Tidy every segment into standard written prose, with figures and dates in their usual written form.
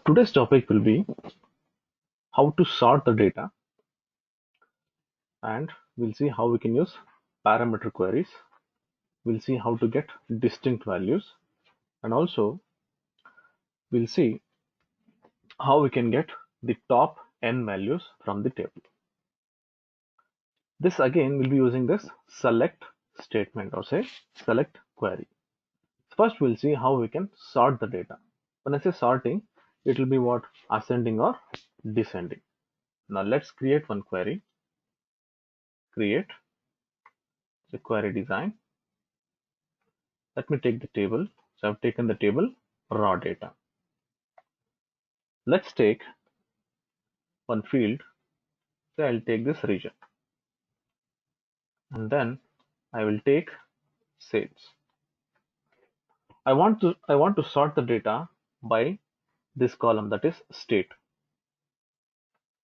Today's topic will be how to sort the data, and we'll see how we can use parameter queries. We'll see how to get distinct values, and also we'll see how we can get the top n values from the table. This again will be using this select statement, or say select query. First we'll see how we can sort the data. When I say sorting, it will be what? Ascending or descending. Now let's create one query. Create the query design. Let me take the table. So I've taken the table raw data. Let's take one field. So I'll take this region, and then I will take sales. I want to sort the data by this column, that is state.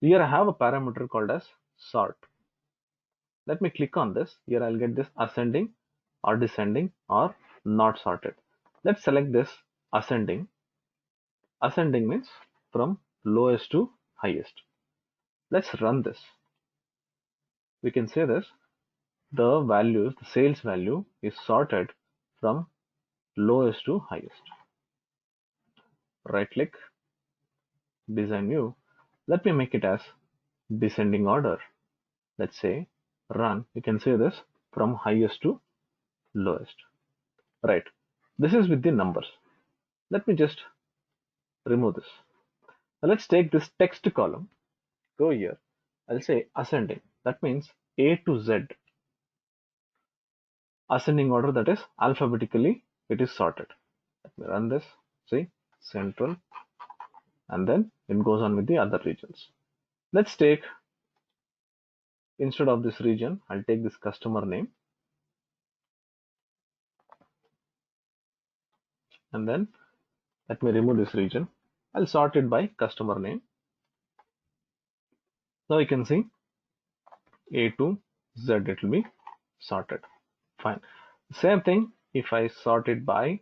Here I have a parameter called as sort. Let me click on this. Here I'll get this ascending or descending or not sorted. Let's select this ascending. Ascending means from lowest to highest. Let's run this. We can say this: the values, the sales value is sorted from lowest to highest. Right click, design view. Let me make it as descending order. Let's say run. You can say this from highest to lowest. Right. This is with the numbers. Let me just remove this. Now let's take this text column. Go here. I'll say ascending. That means A to Z. Ascending order, that is alphabetically it is sorted. Let me run this. See, central, and then it goes on with the other regions. Let's take, instead of this region, I'll take this customer name, and then let me remove this region. I'll sort it by customer name. Now you can see A to Z, it will be sorted. Fine. Same thing if I sort it by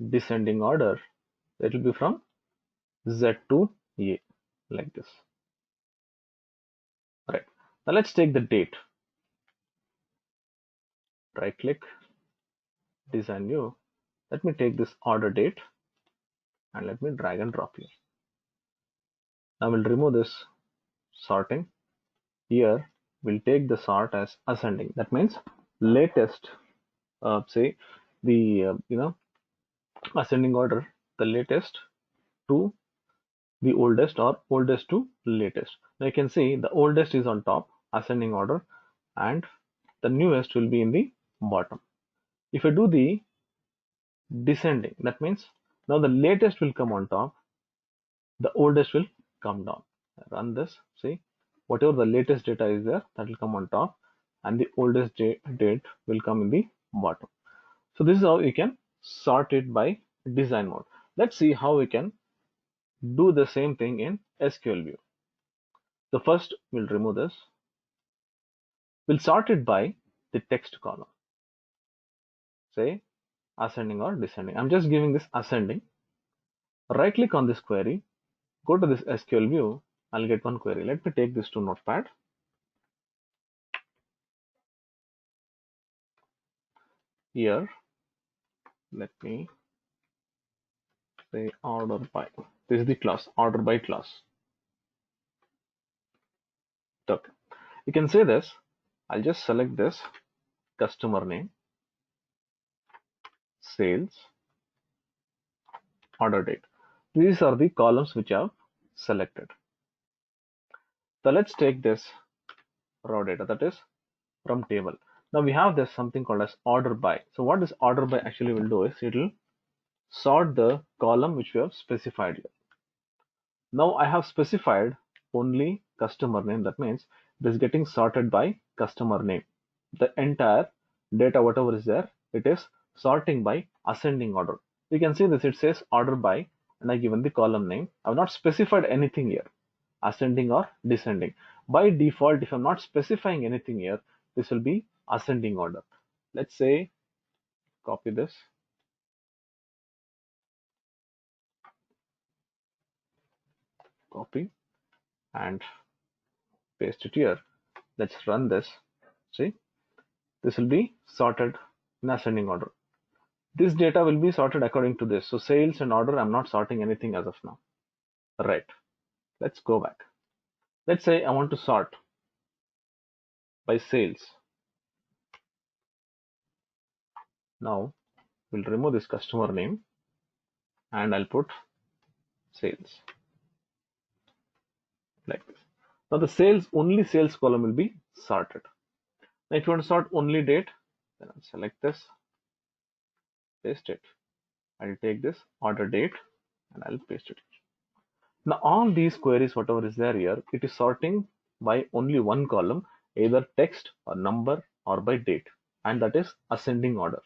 descending order, it will be from Z to A, like this. Right. Now let's take the date. Right click, design view. Let me take this order date and let me drag and drop here. Now we'll remove this sorting. Here we'll take the sort as ascending. That means latest, say the ascending order, the latest to the oldest, or oldest to latest. Now you can see the oldest is on top, ascending order, and the newest will be in the bottom. If I do the descending, that means now the latest will come on top, the oldest will come down. Run this. See, whatever the latest data is there, that will come on top, and the oldest date will come in the bottom. So this is how you can sort it by design mode. Let's see how we can do the same thing in SQL view. So first we'll remove this. We'll sort it by the text column, say ascending or descending. I'm just giving this ascending. Right click on this query, go to this SQL view. I'll get one query. Let me take this to Notepad. Here, let me say order by. This is the class, order by class. Okay. You can say this. I'll just select this customer name, sales, order date. These are the columns which I've selected. So let's take this raw data, that is from table. Now we have this something called as order by. So what this order by actually will do is it will sort the column which we have specified here. Now I have specified only customer name. That means it is getting sorted by customer name. The entire data, whatever is there, it is sorting by ascending order. You can see this, it says order by, and I given the column name. I have not specified anything here, ascending or descending. By default, if I'm not specifying anything here, this will be ascending order. Let's say, copy this. copy and paste it here. Let's run this. See, this will be sorted in ascending order. This data will be sorted according to this. So sales and order, I'm not sorting anything as of now. Right. Let's go back. Let's say I want to sort by sales. Now we'll remove this customer name and I'll put sales like this. Now the sales, only sales column will be sorted. Now if you want to sort only date, then I'll select this, paste it. I'll take this order date and I'll paste it. Now all these queries, whatever is there here, it is sorting by only one column, either text or number or by date, and that is ascending order.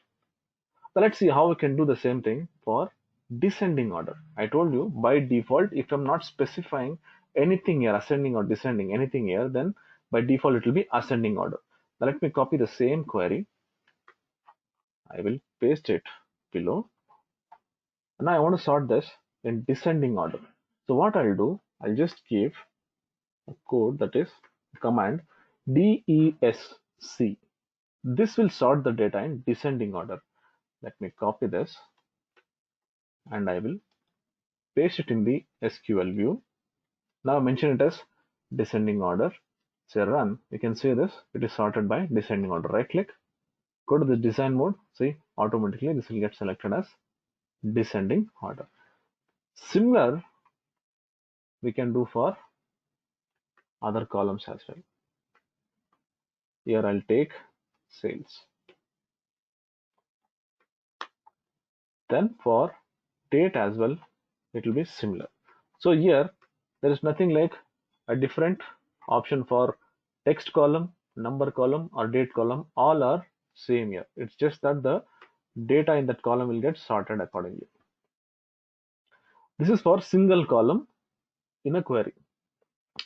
Now let's see how we can do the same thing for descending order. I told you by default, if I'm not specifying anything here, ascending or descending, anything here, then by default it will be ascending order. Now let me copy the same query. I will paste it below. And now I want to sort this in descending order. So what I'll do, I'll just give a code, that is command DESC. This will sort the data in descending order. Let me copy this and I will paste it in the SQL view. Now mention it as descending order. Say run, you can see this, it is sorted by descending order. Right click, go to the design mode, see automatically this will get selected as descending order. Similar we can do for other columns as well. Here I'll take sales. Then for date as well, it will be similar. So here there is nothing like a different option for text column, number column or date column. All are same here. It's just that the data in that column will get sorted accordingly. This is for single column in a query.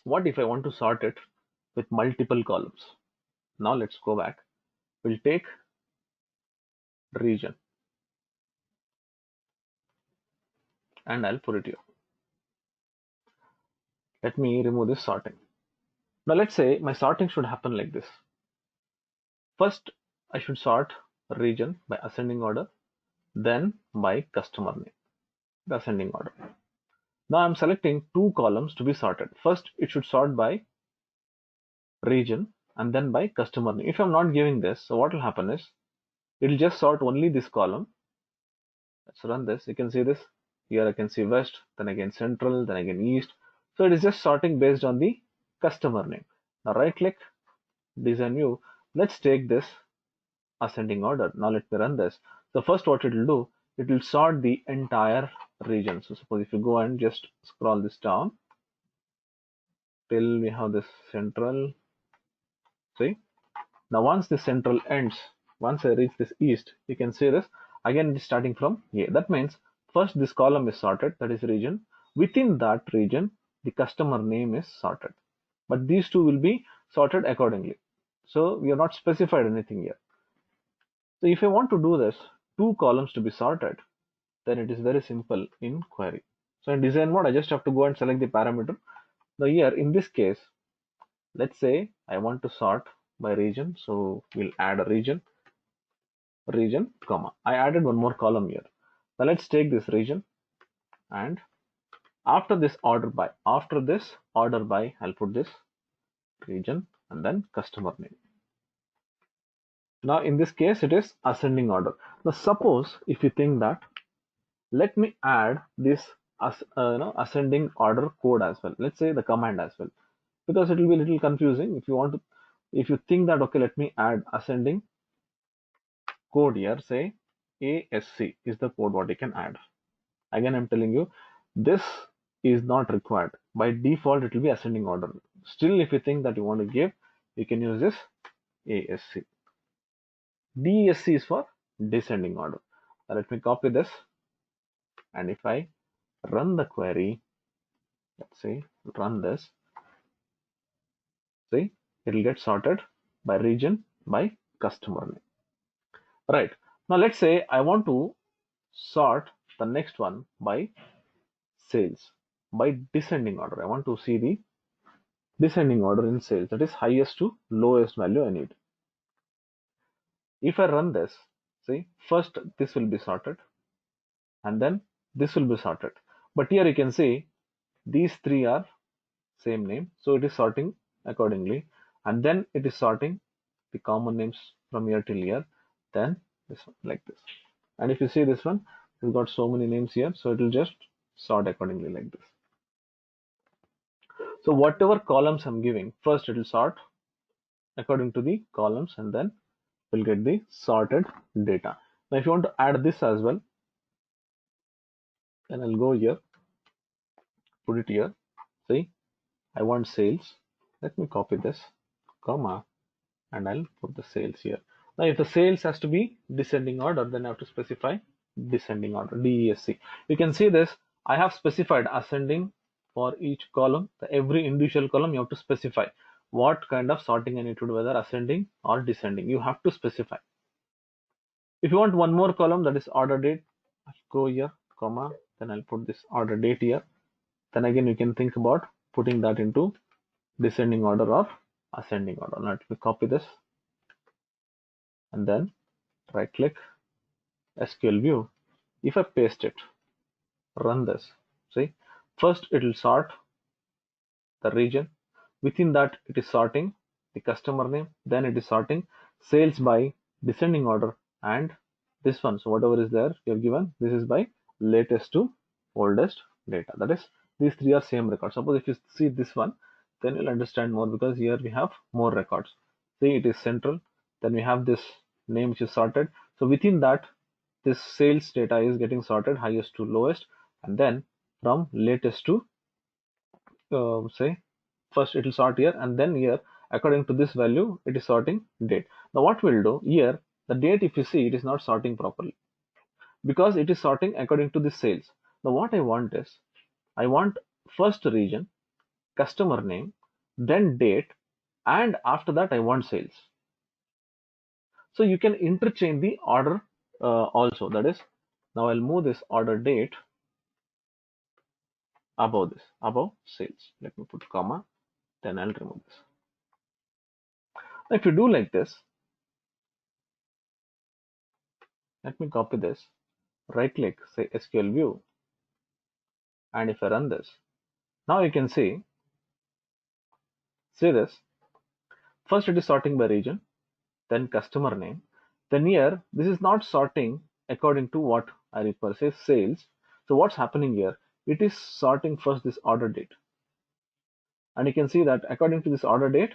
What if I want to sort it with multiple columns? Now let's go back. We'll take region and I'll put it here. Let me remove this sorting. Now let's say my sorting should happen like this. First, I should sort region by ascending order, then by customer name, the ascending order. Now I'm selecting two columns to be sorted. First, it should sort by region and then by customer name. If I'm not giving this, so what will happen is it will just sort only this column. Let's run this. You can see this. Here I can see west, then again central, then again east. So it is just sorting based on the customer name. Now right click, design view. Let's take this ascending order. Now let me run this. So first what it will do, it will sort the entire region. So suppose if you go and just scroll this down till we have this central. See, now once the central ends, once I reach this east, you can see this again it is starting from A. That means first this column is sorted, that is region. Within that region the customer name is sorted, but these two will be sorted accordingly. So we have not specified anything here. So if I want to do this, two columns to be sorted, then it is very simple in query. So in design mode, I just have to go and select the parameter. Now here in this case, let's say I want to sort by region. So we'll add a region, comma. I added one more column here. Now let's take this region and after this order by, I'll put this region and then customer name. Now in this case, it is ascending order. Now suppose if you think that, let me add this ascending order code as well. Let's say the command as well, because it will be a little confusing. If you think that, okay, let me add ascending code here, say ASC is the code what you can add. Again, I'm telling you, this is not required. By default, it will be ascending order. Still, if you think that you want to give, you can use this ASC. DESC is for descending order. Now let me copy this, and if I run the query, let's say run this, see, it will get sorted by region, by customer name. Right, now let's say I want to sort the next one by sales. by descending order. I want to see the descending order in sales, that is highest to lowest value I need. If I run this, see, first this will be sorted and then this will be sorted. But here you can see these three are same name, so it is sorting accordingly, and then it is sorting the common names from here till here, then this one like this. And if you see this one, we've got so many names here, so it will just sort accordingly like this. So whatever columns I'm giving, first it will sort according to the columns and then we'll get the sorted data. Now if you want to add this as well, then I'll go here, put it here. See, I want sales. Let me copy this, comma, and I'll put the sales here. Now if the sales has to be descending order, then I have to specify descending order, DESC. You can see this, I have specified ascending for each column. Every individual column you have to specify what kind of sorting I need to do, whether ascending or descending. You have to specify. If you want one more column, that is order date, I'll go here, comma, then I'll put this order date here. Then again you can think about putting that into descending order or ascending order. Now let me copy this and then right click, SQL view. If I paste it, run this, see, first it will sort the region, within that it is sorting the customer name, then it is sorting sales by descending order, and this one, so whatever is there you have given, this is by latest to oldest data, that is these three are same records. Suppose if you see this one, then you'll understand more, because here we have more records. See, it is central, then we have this name which is sorted, so within that this sales data is getting sorted highest to lowest, and then from latest to say, first it will sort here, and then here according to this value it is sorting date. Now what we'll do here, the date, if you see, it is not sorting properly because it is sorting according to the sales. Now what I want is, I want first region, customer name, then date, and after that I want sales. So you can interchange the order also, that is, now I'll move this order date above this, above sales. Let me put comma, then I'll remove this. Now if you do like this, let me copy this, right click, say SQL view, and if I run this, now you can see this, first it is sorting by region, then customer name, then here this is not sorting according to what I refer, say sales. So what's happening here, it is sorting first this order date, and you can see that according to this order date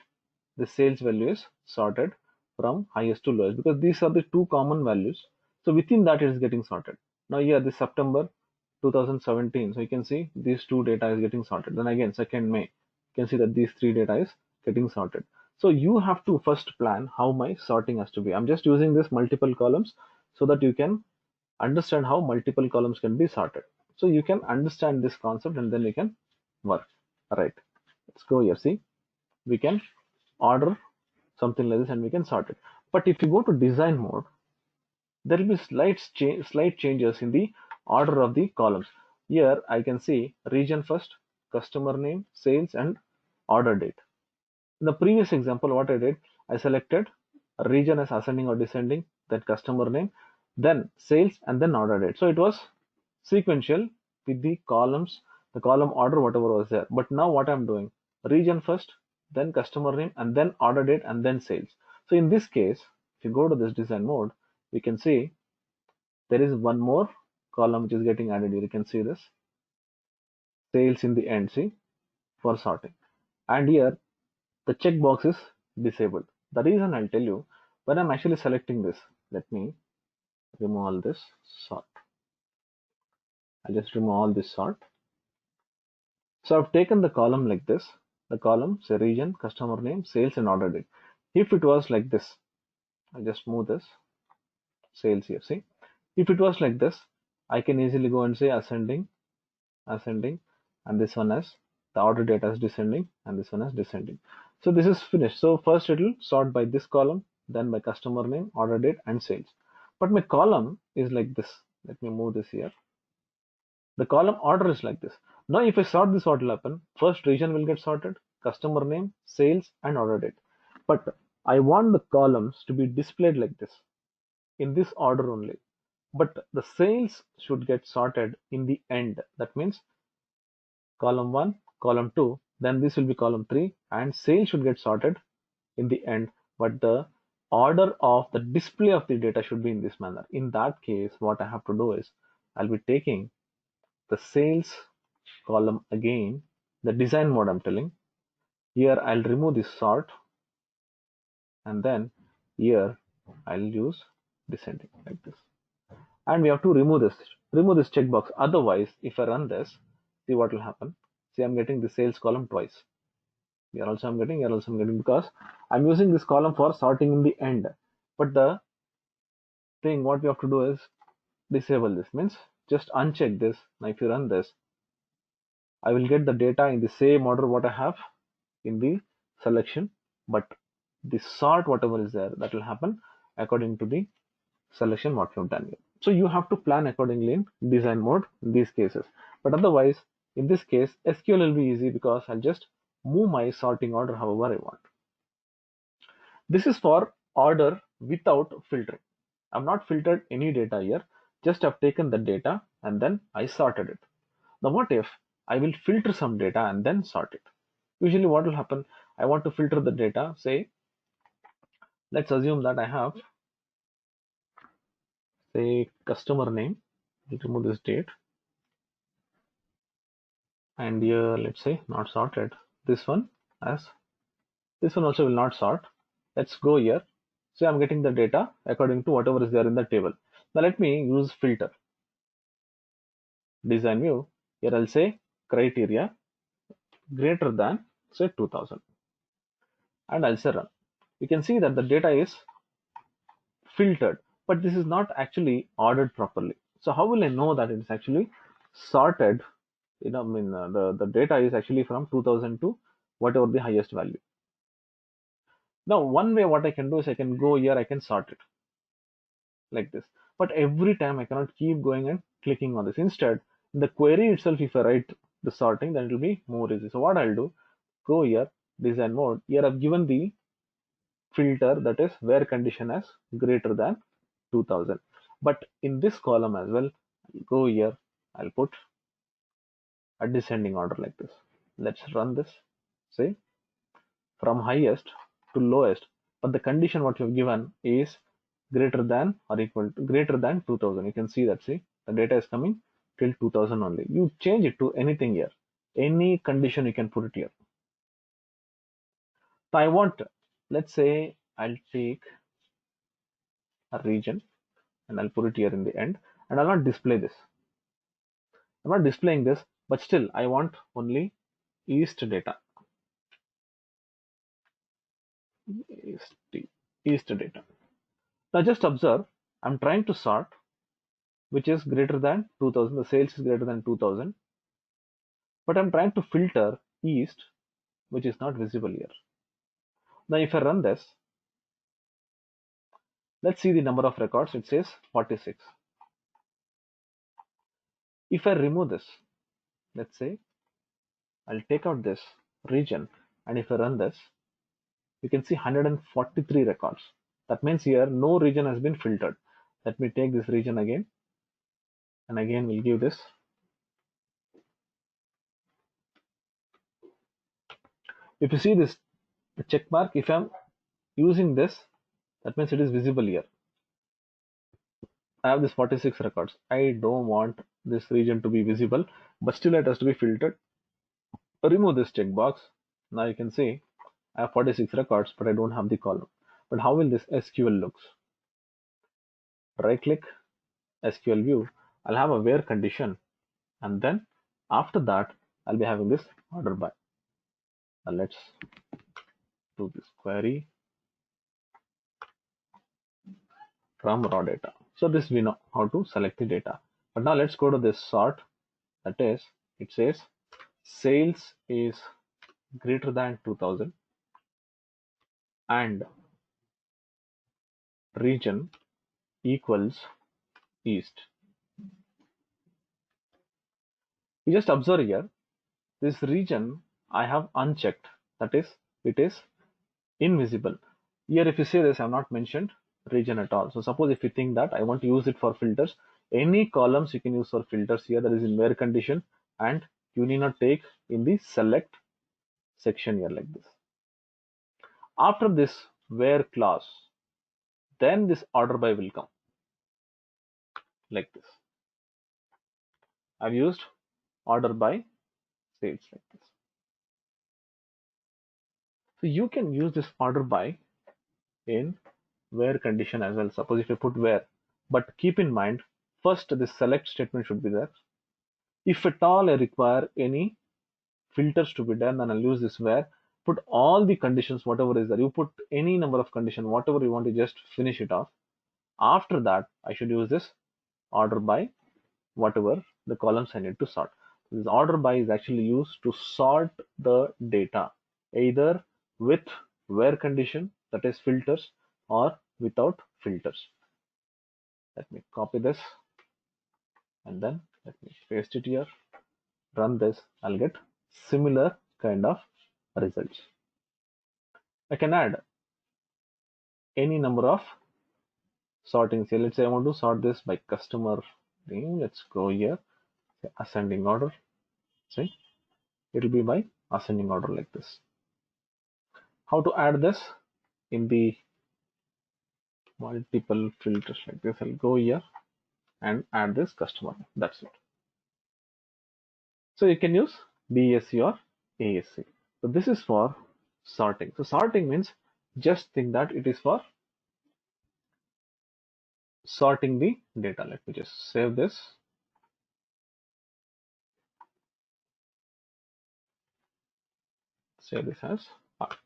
the sales value is sorted from highest to lowest, because these are the two common values, so within that it is getting sorted. Now here this September 2017, so you can see these two data is getting sorted, then again 2nd May, you can see that these three data is getting sorted. So you have to first plan how my sorting has to be. I'm just using this multiple columns so that you can understand how multiple columns can be sorted, so you can understand this concept and then you can work. All right, let's go here. See, we can order something like this and we can sort it. But if you go to design mode, there will be slight changes in the order of the columns. Here I can see region first, customer name, sales, and order date. In the previous example, what I did, I selected a region as ascending or descending, then customer name, then sales, and then order date. So it was sequential with the columns, the column order, whatever was there. But now what I'm doing, region first, then customer name, and then order date, and then sales. So in this case, if you go to this design mode, we can see there is one more column which is getting added here. You can see this sales in the end, see, for sorting. And here the checkbox is disabled. The reason I'll tell you, when I'm actually selecting this, let me remove all this sort. I'll just remove all this sort. So I've taken the column like this, the column, say region, customer name, sales, and order date. If it was like this, I'll just move this sales here. See, if it was like this, I can easily go and say ascending, and this one as the order date as descending, and this one as descending. So this is finished. So first it will sort by this column, then by customer name, order date, and sales. But my column is like this. Let me move this here. The column order is like this. Now if I sort this, what will happen? First region will get sorted, customer name, sales, and order date. But I want the columns to be displayed like this, in this order only. But the sales should get sorted in the end. That means column 1, column 2, then this will be column 3, and sales should get sorted in the end. But the order of the display of the data should be in this manner. In that case, what I have to do is I'll be taking the sales column again, the design mode I'm telling. Here I'll remove this sort, and then here I'll use descending like this. And we have to remove this checkbox. Otherwise, if I run this, see what will happen. See, I'm getting the sales column twice. Here also I'm getting, here also I'm getting, because I'm using this column for sorting in the end. But the thing what we have to do is disable this, means just uncheck this. Now if you run this, I will get the data in the same order what I have in the selection, but the sort whatever is there, that will happen according to the selection what you've done here. So you have to plan accordingly in design mode in these cases. But otherwise, in this case, SQL will be easy because I'll just move my sorting order however I want. This is for order without filtering. I've not filtered any data here, just I've taken the data and then I sorted it. Now what if I will filter some data and then sort it? Usually what will happen, I want to filter the data, say, let's assume that I have, say, customer name. I'll remove this date. And here, let's say, not sorted. This one also will not sort. Let's go here. So I'm getting the data according to whatever is there in the table. Now let me use filter. Design view. Here I'll say criteria greater than, say, 2000. And I'll say run. You can see that the data is filtered, but this is not actually ordered properly. So how will I know that it's actually sorted? The data is actually from 2000 to whatever the highest value. Now one way what I can do is I can go here, I can sort it like this. But every time I cannot keep going and clicking on this. Instead, in the query itself, if I write the sorting, then it will be more easy. So what I'll do, go here, design mode. Here I've given the filter, that is where condition as greater than 2000. But in this column as well, go here, I'll put a descending order like this. Let's run this. Say from highest to lowest, but the condition what you've given is greater than or equal to greater than 2000. You can see that, see, the data is coming till 2000 only. You change it to anything here, any condition you can put it here. So I want, let's say I'll take a region and I'll put it here in the end, and I'll not display this. I'm not displaying this, but still I want only east data. East data. Now just observe, I'm trying to sort which is greater than 2000. The sales is greater than 2000, but I'm trying to filter east, which is not visible here. Now if I run this, let's see the number of records. It says 46. If I remove this, let's say I'll take out this region, and if I run this, you can see 143 records. That means here no region has been filtered. Let me take this region again, and again we'll give this. If you see this check mark, if I'm using this, that means it is visible here. I have this 46 records. I don't want this region to be visible, but still it has to be filtered. Remove this checkbox. Now you can see I have 46 records, but I don't have the column. But how will this SQL looks? Right click, SQL view. I'll have a where condition, and then after that I'll be having this order by. Now let's do this query from raw data. So this we know how to select the data. But now let's go to this sort. That is, it says sales is greater than 2000 and region equals east. You just observe here, this region I have unchecked, that is, it is invisible. Here if you see this, I have not mentioned region at all. So suppose if you think that I want to use it for filters, any columns you can use for filters here, that is in where condition, and you need not take in the select section here like this. After this where clause, then this order by will come like this. I've used order by, say it's like this. So you can use this order by in where condition as well. Suppose if you put where, but keep in mind, first the select statement should be there. If at all I require any filters to be done, then I'll use this where, put all the conditions, whatever is there. You put any number of condition, whatever you want to just finish it off. After that, I should use this order by whatever the columns I need to sort. This order by is actually used to sort the data either with where condition, that is filters, or without filters. Let me copy this and then let me paste it here, run this. I'll get similar kind of results. I can add any number of sortings here. Let's say I want to sort this by customer name. Let's go here, ascending order. See, it will be by ascending order like this. How to add this in the multiple filters like this? I'll go here and add this customer. That's it. So you can use BSC or ASC. So this is for sorting. So sorting means just think that it is for sorting the data. Let me just save this. Save this as art.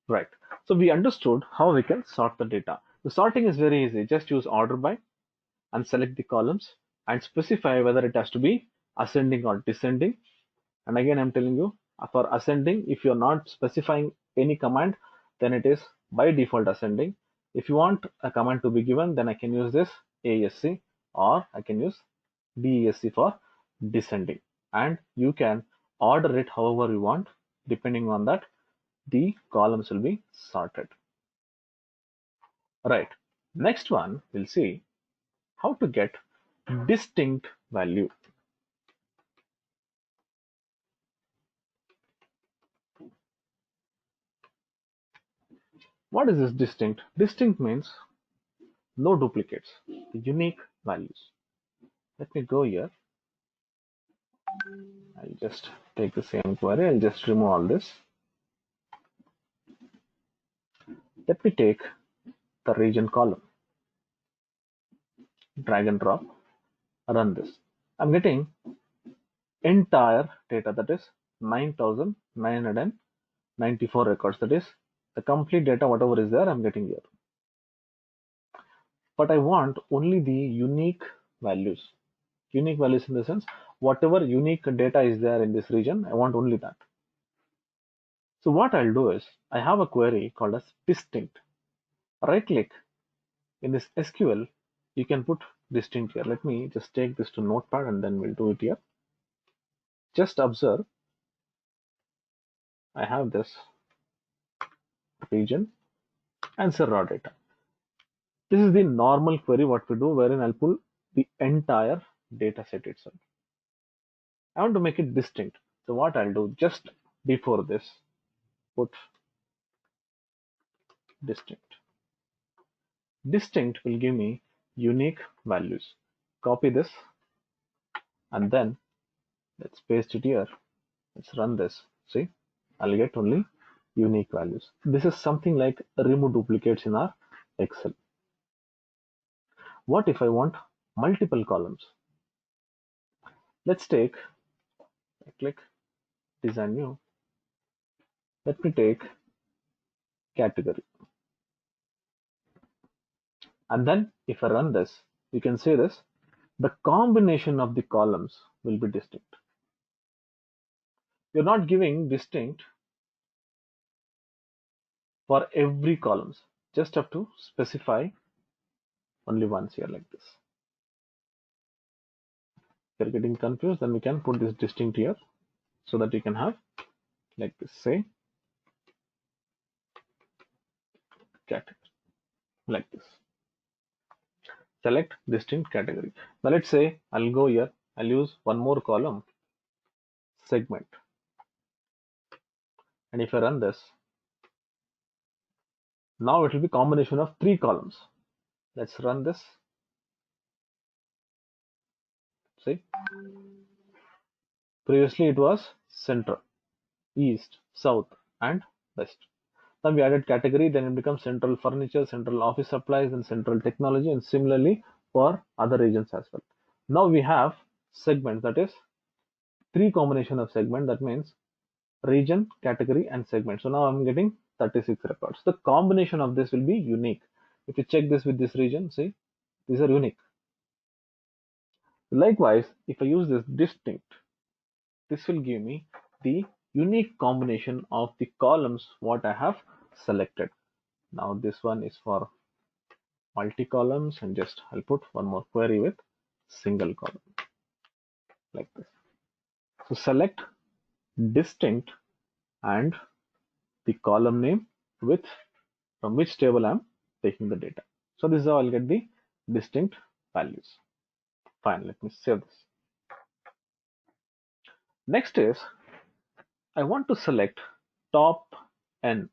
Right. So we understood how we can sort the data. The sorting is very easy. Just use order by and select the columns and specify whether it has to be ascending or descending. And again, I'm telling you, for ascending, if you're not specifying any command, then it is by default ascending. If you want a command to be given, then I can use this ASC or I can use DESC for descending. And you can order it however you want. Depending on that, the columns will be sorted. Right. Next one, we'll see how to get distinct value. What is this distinct? Distinct means no duplicates, unique values. Let me go here. I'll just take the same query. I'll just remove all this. Let me take the region column, drag and drop, run this. I'm getting entire data, that is 9,994 records. That is the complete data, whatever is there, I'm getting here. But I want only the unique values. Unique values in the sense, whatever unique data is there in this region, I want only that. So what I'll do is, I have a query called as distinct. Right click in this SQL, you can put distinct here. Let me just take this to Notepad and then we'll do it here. Just observe, I have this region and say raw data. This is the normal query what we do, wherein I'll pull the entire data set itself. I want to make it distinct. So what I'll do, just before this, put distinct. Distinct will give me unique values. Copy this and then let's paste it here. Let's run this. See, I'll get only unique values. This is something like remove duplicates in our Excel. What if I want multiple columns? Let's take, click design new. Let me take category. And then if I run this, you can see this, the combination of the columns will be distinct. You're not giving distinct for every columns, just have to specify only once here like this. you're getting confused, then we can put this distinct here so that you can have like this, say category, like this. Select distinct category. Now let's say I'll go here, I'll use one more column, segment. And if I run this, now it will be combination of 3 columns. Let's run this. See, previously it was central, east, south, and west. Now we added category, then it becomes central furniture, central office supplies, and central technology, and similarly for other regions as well. Now we have segments, that is 3 combination of segment, that means region, category, and segment. So now I'm getting 36 records. The combination of this will be unique. If you check this with this region, see, these are unique. Likewise, if I use this distinct, this will give me the unique combination of the columns what I have selected. Now this one is for multi columns, and just I'll put one more query with single column like this. So select distinct and the column name with from which table I'm taking the data. So this is how I'll get the distinct values. Fine, let me save this. Next is I want to select top n.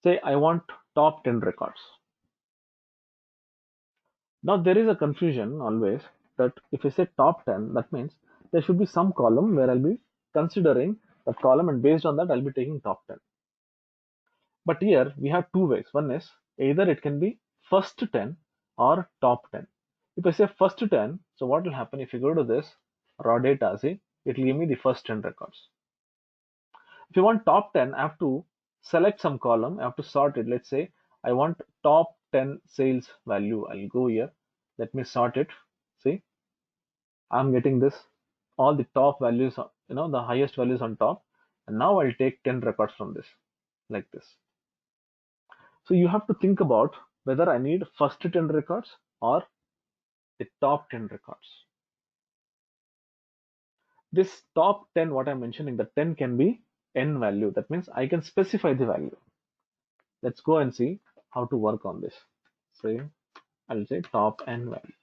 Say I want top 10 records. Now there is a confusion always that if I say top 10, that means there should be some column where I'll be considering that column, and based on that I'll be taking top 10. But here we have two ways. One is either it can be first 10 or top 10. If I say first 10, so what will happen if you go to this raw data, see, it will give me the first 10 records. If you want top 10, I have to select some column, I have to sort it. Let's say I want top 10 sales value. I'll go here, let me sort it. See, I'm getting this, all the top values, the highest values on top. And now I'll take 10 records from this, like this. So you have to think about whether I need first 10 records or the top 10 records. This top 10, what I'm mentioning, the 10 can be n value. That means I can specify the value. Let's go and see how to work on this. So I'll say top n value.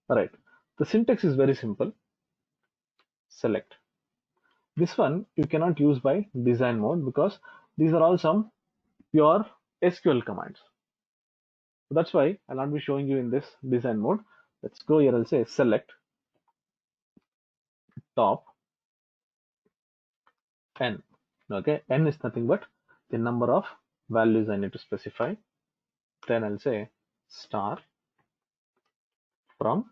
All right. The syntax is very simple. Select. This one you cannot use by design mode because these are all some pure SQL commands. So that's why I'll not be showing you in this design mode. Let's go here. I'll say select top n. Okay, n is nothing but the number of values I need to specify. Then I'll say star from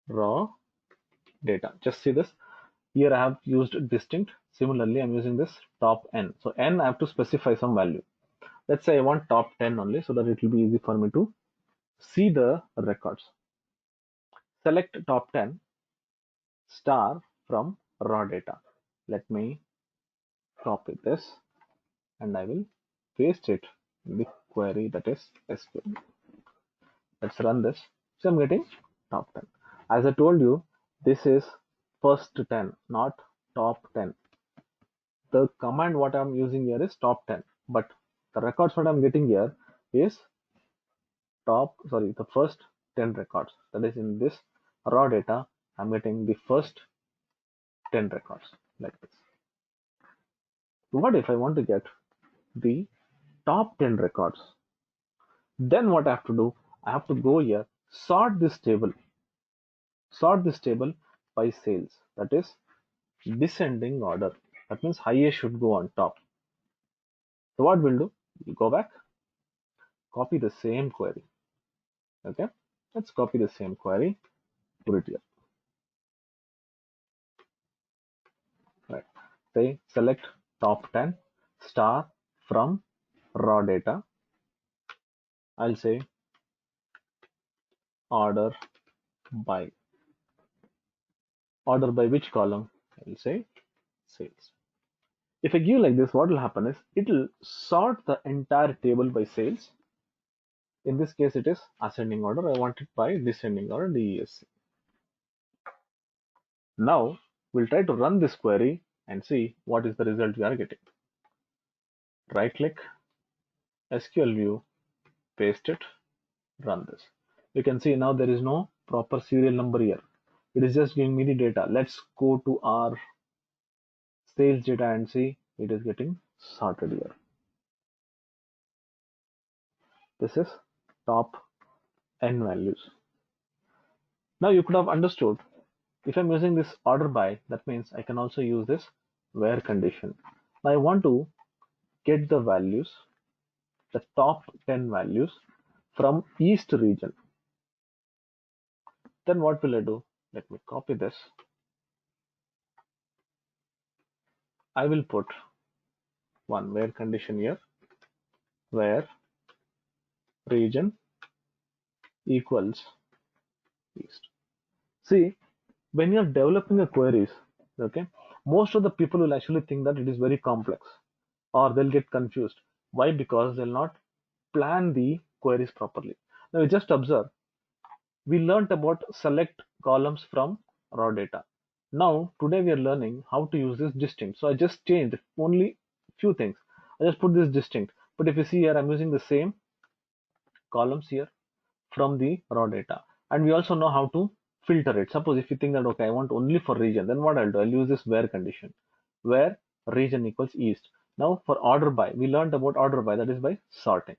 raw data. Just see this. Here I have used distinct. Similarly, I'm using this top n. So n I have to specify some value. Let's say I want top 10 only so that it will be easy for me to see the records. Select top 10 star from raw data. Let me copy this and I will paste it in the query, that is SQL. Let's run this. So I'm getting top 10. As I told you, this is first 10, not top 10. The command what I'm using here is top 10, but the records what I'm getting here is the first 10 records. That is in this raw data, I'm getting the first 10 records like this. What if I want to get the top 10 records? Then what I have to do, I have to go here, sort this table by sales, that is descending order. That means highest should go on top. So what we'll do, we'll go back, copy the same query. Okay, let's copy the same query, put it here. Right, say select top 10 star from raw data. I'll say order by which column? I'll say sales. If I give like this, what will happen is it will sort the entire table by sales. In this case, it is ascending order. I want it by descending order, DESC. Now we'll try to run this query and see what is the result we are getting. Right click, SQL view, paste it, run this. You can see now there is no proper serial number here. It is just giving me the data. Let's go to our sales data and see it is getting sorted here. This is top n values. Now you could have understood, if I'm using this order by, that means I can also use this where condition. Now I want to get the values, the top 10 values from East region. Then what will I do? Let me copy this. I will put one where condition here, where region equals East. See, when you're developing a queries, okay, most of the people will actually think that it is very complex, or they'll get confused. Why? Because they'll not plan the queries properly. Now you just observe, we learned about select columns from raw data. Now today we are learning how to use this distinct. So I just changed only few things. I just put this distinct. But if you see here, I'm using the same columns here from the raw data. And we also know how to filter it. Suppose if you think that, okay, I want only for region, then what I'll do, I'll use this where condition, where region equals East. Now for order by, we learned about order by, that is by sorting.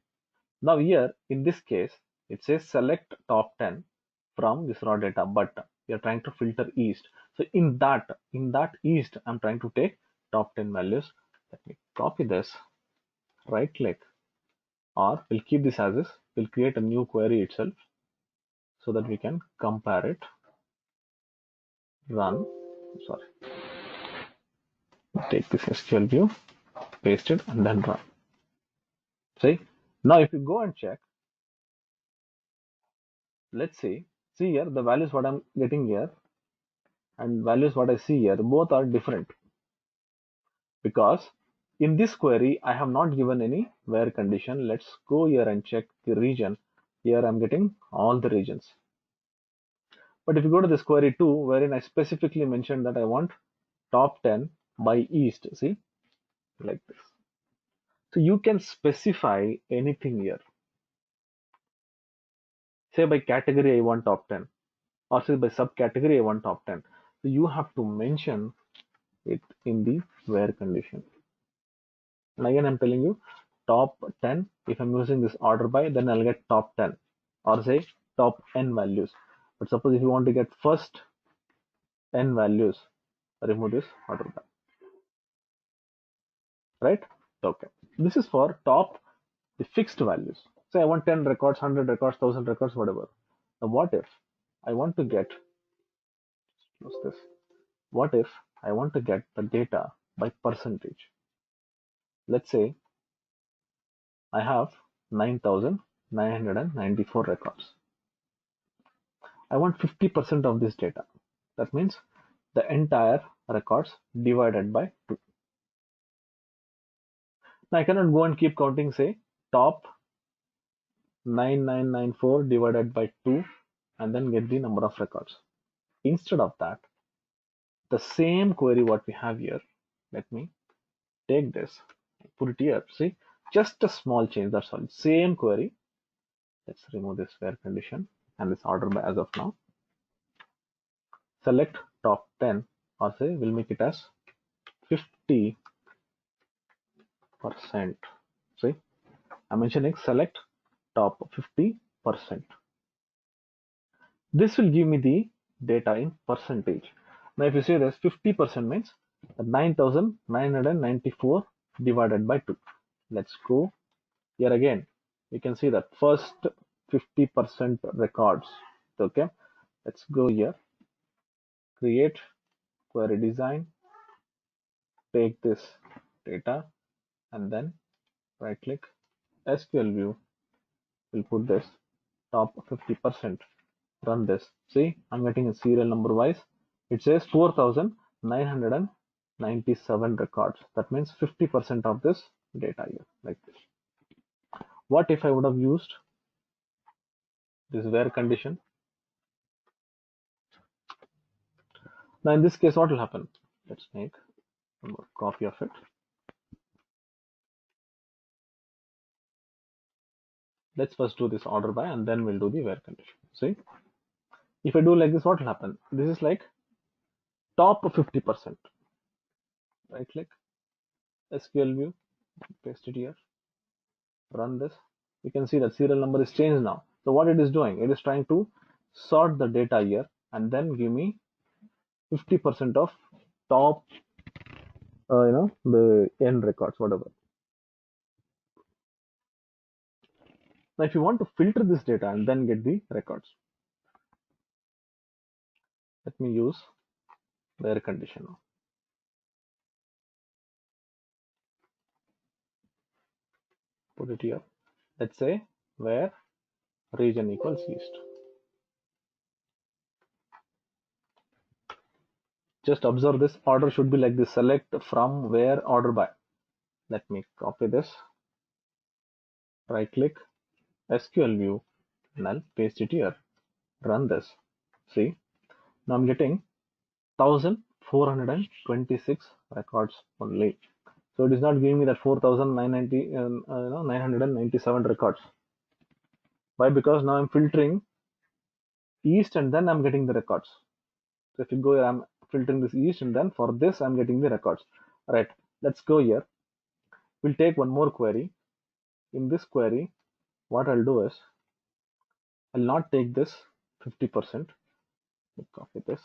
Now here, in this case, it says select top 10 from this raw data, but we are trying to filter East. So in that East, I'm trying to take top 10 values. Let me copy this, right click, or we'll keep this as is. We'll create a new query itself so that we can compare it, run, sorry, take this SQL view, paste it, and then run. See, now if you go and check, let's see here, the values what I'm getting here and values what I see here, both are different, because in this query I have not given any where condition. Let's go here and check the region. Here I'm getting all the regions. But if you go to this query 2, wherein I specifically mentioned that I want top 10 by East, see, like this. So you can specify anything here. Say by category I want top 10, or say by subcategory I want top 10. So you have to mention it in the where condition. And again, I'm telling you top 10. If I'm using this order by, then I'll get top 10, or say top n values. But suppose if you want to get first n values, remove this order by. Right? Okay. This is for top the fixed values. Say I want 10 records, 100 records, 1000 records, whatever. Now what if I want to get, close this. What if I want to get the data by percentage? Let's say I have 9,994 records. I want 50% of this data. That means the entire records divided by 2. Now I cannot go and keep counting, say top 9994 divided by 2 and then get the number of records. Instead of that, the same query what we have here, let me take this, put it here. See, just a small change, that's all. Same query. Let's remove this where condition and this order by as of now. Select top 10, or say we'll make it as 50%. See, I'm mentioning select top 50%. This will give me the data in percentage. Now if you say this, 50% means 9,994 divided by 2. Let's go here again. You can see that first 50% records. Okay, let's go here, create query design, take this data, and then right click, SQL view, we'll put this top 50%, run this. See, I'm getting a serial number wise. It says 4,997 records. That means 50% of this data here, like this. What if I would have used this where condition. Now in this case, what will happen? Let's make a copy of it. Let's first do this order by and then we'll do the where condition. See, if I do like this, what will happen? This is like top 50%. Right click, SQL view, paste it here, run this. You can see that serial number is changed now. So what it is doing, it is trying to sort the data here and then give me 50% of top, the end records, whatever. Now, if you want to filter this data and then get the records, let me use where condition now. Put it here. Let's say where region equals east. Just observe this order should be like this: select from where order by. Let me copy this, right click, SQL view, and I'll paste it here. Run this. See, now I'm getting 1426 records only. So it is not giving me that 4990 997 records. Why? Because now I'm filtering east and then I'm getting the records. So if you go here, I'm filtering this east and then for this I'm getting the records. Right, let's go here. We'll take one more query. In this query, what I'll do is I'll not take this 50%. Copy this,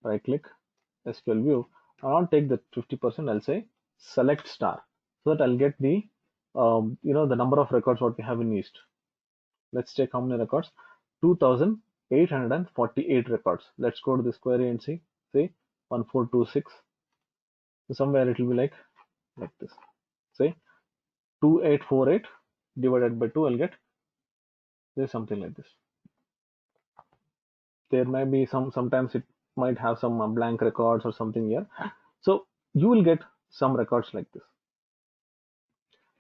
right click, SQL view. I'll not take the 50%. I'll say select star so that I'll get the the number of records what we have in east. Let's check how many records. 2848 records. Let's go to this query and see. 1426. So somewhere it will be like this. Say 2848 divided by 2. I'll get this, something like this. There may be sometimes it might have some blank records or something here. So you will get some records like this.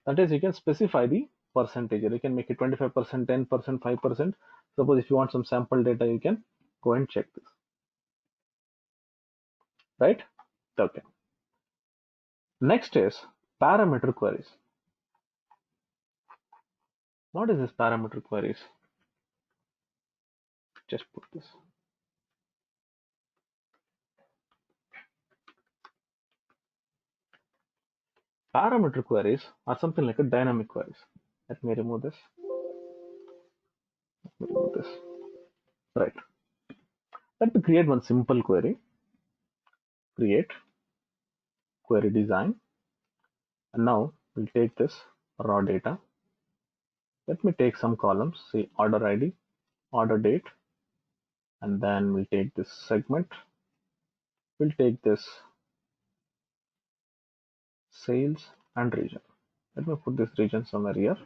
That is, you can specify the percentage. You can make it 25%, 10%, 5%. Suppose if you want some sample data, you can go and check this. Right? Okay. Next is parameter queries. What is this parameter queries? Just put this. Parameter queries are something like a dynamic queries. Let me remove this. Right. Let me create one simple query. Create query design. And now we'll take this raw data. Let me take some columns, say order ID, order date, and then we'll take this segment. We'll take this sales and region. Let me put this region somewhere here.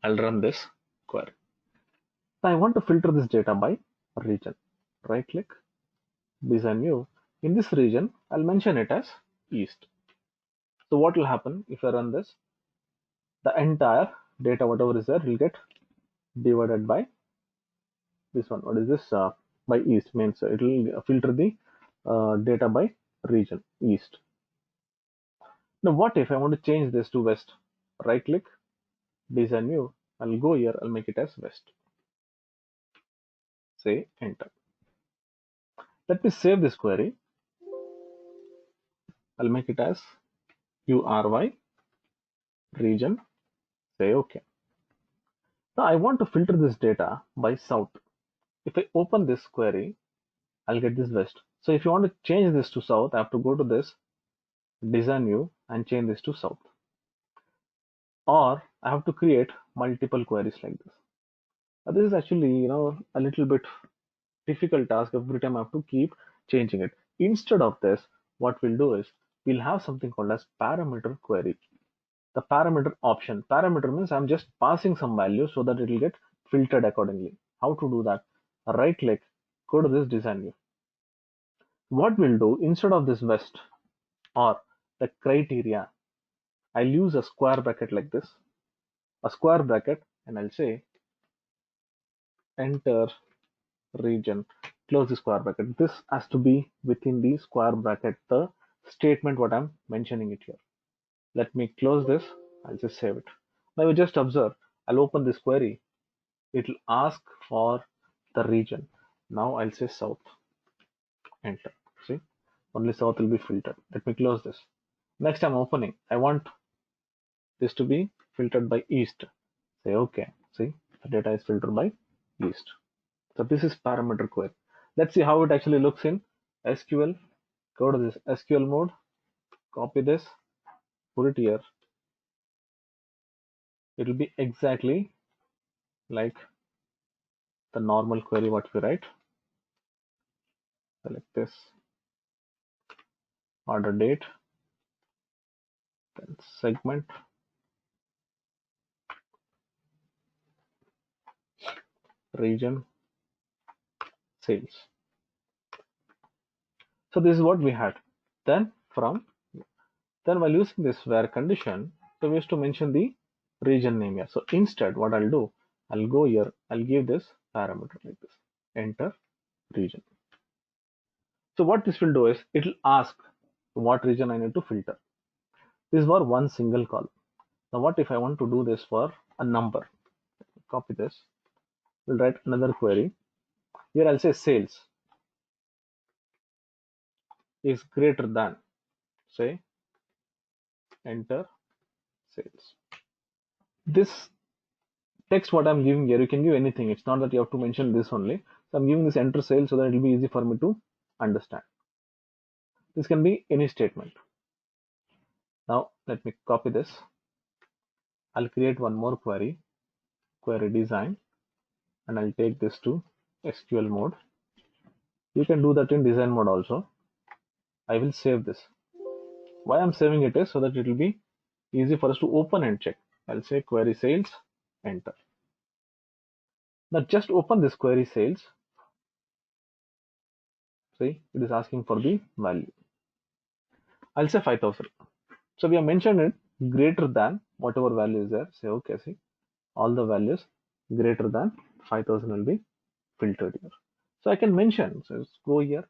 I'll run this query. Now I want to filter this data by region. Right click, design view. In this region, I'll mention it as east. So what will happen if I run this? The entire data, whatever is there, will get divided by this one. What is this? By east means it will filter the data by region, east. Now what if I want to change this to west? Right click, design view. I'll go here, I'll make it as west. Say enter. Let me save this query. I'll make it as URY region. Say OK. Now I want to filter this data by south. If I open this query, I'll get this west. So if you want to change this to south, I have to go to this design view and change this to south. Or I have to create multiple queries like this. Now this is actually, a little bit difficult task. Every time I have to keep changing it. Instead of this, what we'll do is we'll have something called as parameter query. The parameter option. Parameter means I'm just passing some value so that it will get filtered accordingly. How to do that? Right click, go to this design view. What we'll do, instead of this west or the criteria, I'll use a square bracket like this, a square bracket, and I'll say enter region, close the square bracket. This has to be within the square bracket, the statement what I'm mentioning it here. Let me close this. I'll just save it. Now you just observe, I'll open this query. It will ask for the region. Now I'll say south, enter. See, only south will be filtered. Let me close this. Next I'm opening, I want this to be filtered by east. Say okay. See, the data is filtered by east. So this is parameter query. Let's see how it actually looks in SQL. Go to this SQL mode, copy this, put it here. It will be exactly like the normal query what we write. Select this, order date, then segment, region, sales. So this is what we had. Then while using this where condition, so we used to mention the region name here. So instead what I'll do, I'll go here, I'll give this parameter like this, enter region. So what this will do is it will ask what region I need to filter. This is for one single column. Now what if I want to do this for a number? Copy this. We'll write another query. Here I'll say sales is greater than, say, enter sales. This text what I'm giving here, you can give anything. It's not that you have to mention this only. So I'm giving this enter sales so that it will be easy for me to understand. This can be any statement. Now let me copy this. I'll create one more query design, and I'll take this to SQL mode. You can do that in design mode also. I will save this. Why I'm saving it is so that it will be easy for us to open and check. I'll say query sales, enter. Now just open this query sales. See, it is asking for the value. I'll say 5,000. So we have mentioned it greater than whatever value is there. Say okay, see, all the values greater than 5,000 will be filtered here. So I can mention, so let's go here,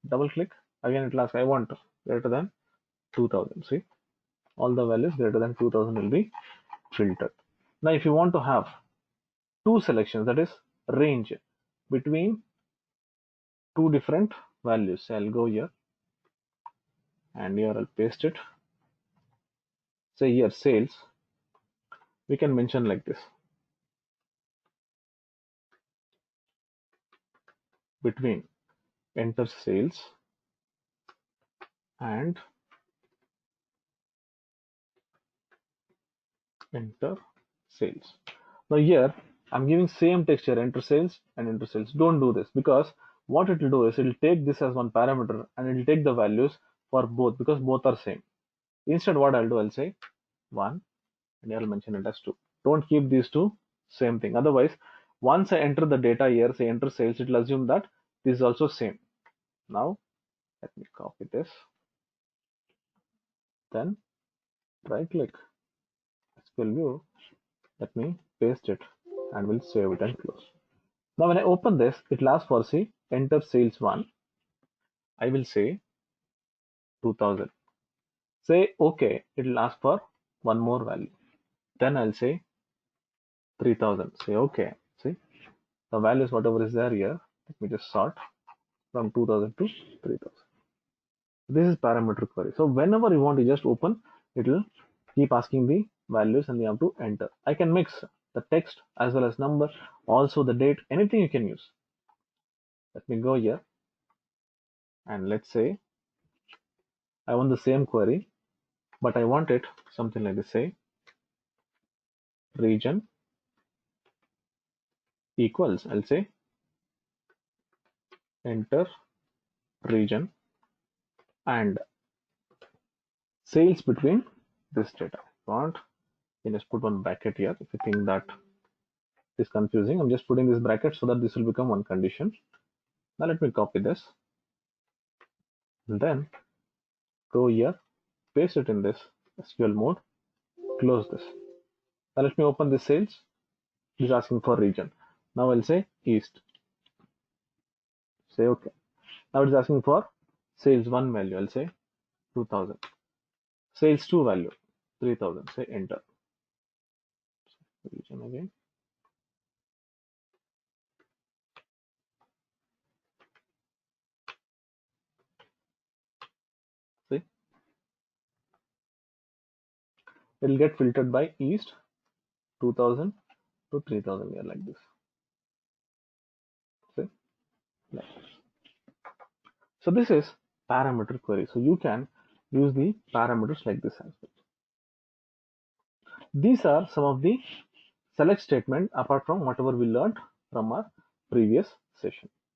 double click, again it will ask I want greater than 2,000. See, all the values greater than 2,000 will be filtered. Now if you want to have two selections, that is range between two different values, so I'll go here and here I'll paste it. Say here sales, we can mention like this, between enter sales and enter sales. Now here I'm giving same texture, enter sales and enter sales. Don't do this, because what it will do is it will take this as one parameter and it will take the values for both, because both are same. Instead what I'll do, I'll say 1 and I'll mention it as 2. Don't keep these two same thing. Otherwise, once I enter the data here, say enter sales, it will assume that this is also same. Now let me copy this, then right click SQL view, let me paste it and we'll save it and close. Now when I open this, it will ask for, see, enter sales 1. I will say 2000. Say okay, it will ask for one more value. Then I'll say 3000. Say okay. See, the values whatever is there here, let me just sort from 2000 to 3000. This is parameter query. So whenever you want to just open, it will keep asking the values and you have to enter. I can mix the text as well as number, also the date, anything you can use. Let me go here and let's say I want the same query, but I want it something like this, say region equals, I'll say enter region and sales between this data. Want, you just put one bracket here. If you think that is confusing, I'm just putting this bracket so that this will become one condition. Now let me copy this and then go here, paste it in this SQL mode, close this. Now let me open this sales. It is asking for region. Now I'll say east. Say okay. Now it's asking for sales 1 value. I'll say 2000. Sales 2 value 3000. Say enter. Region again. See, it'll get filtered by east 2000 to 3000 here like this. See, like this. So this is parameter query. So you can use the parameters like this as well. These are some of the select statement apart from whatever we learned from our previous session.